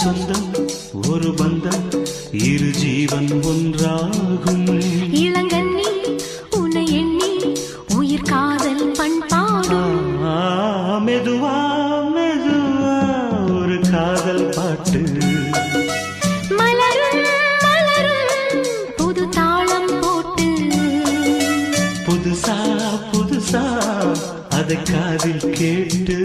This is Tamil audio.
சொந்தம் ஒரு பந்தம் இரு ஜீவன் ஒன்றாகும். இளங்கண்ணி உன்னை எண்ணி உயிர் காதல் பண்பாடும். மெதுவா மெதுவா ஒரு காதல் பாட்டு. மலரும் மலரும் புது தாளம் போட்டு. புதுசா புதுசா அதை காதில் கேட்டு